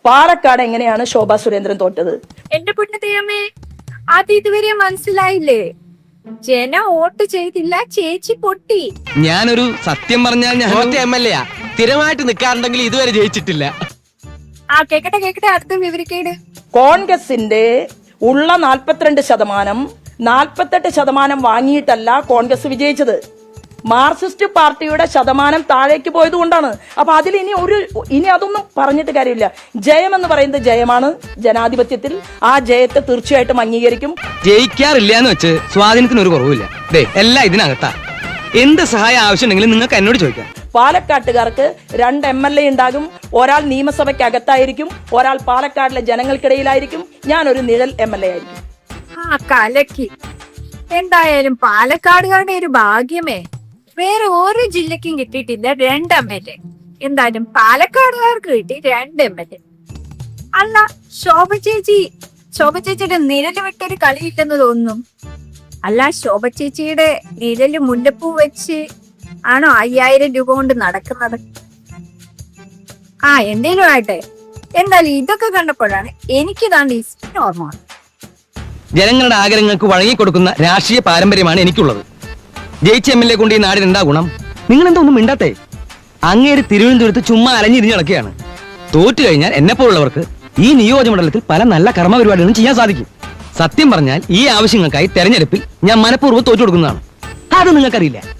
പാലക്കാട് എങ്ങനെയാണ് ശോഭാ സുരേന്ദ്രൻ തോറ്റത്? എന്റെ പുണ്യതയമ്മേ, അത് ഇതുവരെ മനസ്സിലായില്ലേ? ജനം വോട്ട് ചെയ്തില്ല, ചേച്ചി പൊട്ടി. ഞാനൊരു സത്യം പറഞ്ഞാൽ ഞാൻ MLA സ്ഥിരമായിട്ട് നിൽക്കാറുണ്ടെങ്കിൽ ഇതുവരെ ജയിച്ചിട്ടില്ല. കേക്കട്ടെ അടുത്ത വിവരിക്കേട്. കോൺഗ്രസിന്റെ ഉള്ള 42% 48% വാങ്ങിയിട്ടല്ല കോൺഗ്രസ് വിജയിച്ചത്. മാർക്സിസ്റ്റ് പാർട്ടിയുടെ ശതമാനം താഴേക്ക് പോയത് കൊണ്ടാണ്. അപ്പൊ അതിൽ ഇനി അതൊന്നും പറഞ്ഞിട്ട് കാര്യമില്ല. ജയം എന്ന് പറയുന്നത് ജയമാണ് ജനാധിപത്യത്തിൽ. ആ ജയത്തെ തീർച്ചയായിട്ടും അംഗീകരിക്കും. ജയിക്കാറില്ല എന്ന് വെച്ച് സ്വാധീനത്തിന് ഒരു കുറവില്ല. എല്ലാം ഇതിനകത്താ. എന്ത് സഹായം ആവശ്യമുണ്ടെങ്കിലും നിങ്ങൾക്ക് എന്നോട് ചോദിക്കാം. പാലക്കാട്ടുകാർക്ക് 2 MLA ഉണ്ടാകും. ഒരാൾ നിയമസഭയ്ക്കകത്തായിരിക്കും, ഒരാൾ പാലക്കാടിലെ ജനങ്ങൾക്കിടയിലായിരിക്കും. ഞാനൊരു നിഴൽ MLA ആയിരിക്കും. കലക്കി. എന്തായാലും പാലക്കാടുകാരുടെ ഒരു ഭാഗ്യമേ. വേറെ ഒരു ജില്ലക്കും കിട്ടിയിട്ടില്ല 2 MLA. എന്തായാലും പാലക്കാടുകാർക്ക് കിട്ടി 2 MLA. അല്ല, ശോഭ ചേച്ചിയുടെ നിഴല് വിട്ടൊരു കളി കിട്ടുന്നു തോന്നുന്നു. അല്ല, ശോഭ ചേച്ചിയുടെ നിഴല് മുല്ലപ്പൂ വെച്ച് ആണോ 5000 രൂപ കൊണ്ട് നടക്കുന്നത്? എന്തേലും ആട്ടെ. എന്തായാലും ഇതൊക്കെ കണ്ടപ്പോഴാണ് എനിക്ക് താണ്ട് ഓർമ്മ. ജനങ്ങളുടെ ആഗ്രഹങ്ങൾക്ക് വഴങ്ങിക്കൊടുക്കുന്ന രാഷ്ട്രീയ പാരമ്പര്യമാണ് എനിക്കുള്ളത്. ജയിച്ച MLA കൊണ്ട് ഈ നാടിന് എന്താ ഗുണം? നിങ്ങൾ എന്താ ഒന്നും മിണ്ടാത്തേ? അങ്ങേര് തിരുവനന്തപുരത്ത് ചുമ്മാ അലഞ്ഞിരിഞ്ഞ് നടക്കുകയാണ്. തോറ്റു കഴിഞ്ഞാൽ എന്നെപ്പോലുള്ളവർക്ക് ഈ നിയോജകമണ്ഡലത്തിൽ പല നല്ല കർമ്മ പരിപാടികളും ചെയ്യാൻ സാധിക്കും. സത്യം പറഞ്ഞാൽ ഈ ആവശ്യങ്ങൾക്കായി തെരഞ്ഞെടുപ്പിൽ ഞാൻ മനഃപൂർവ്വം തോറ്റു കൊടുക്കുന്നതാണ്. അത് നിങ്ങൾക്കറിയില്ല.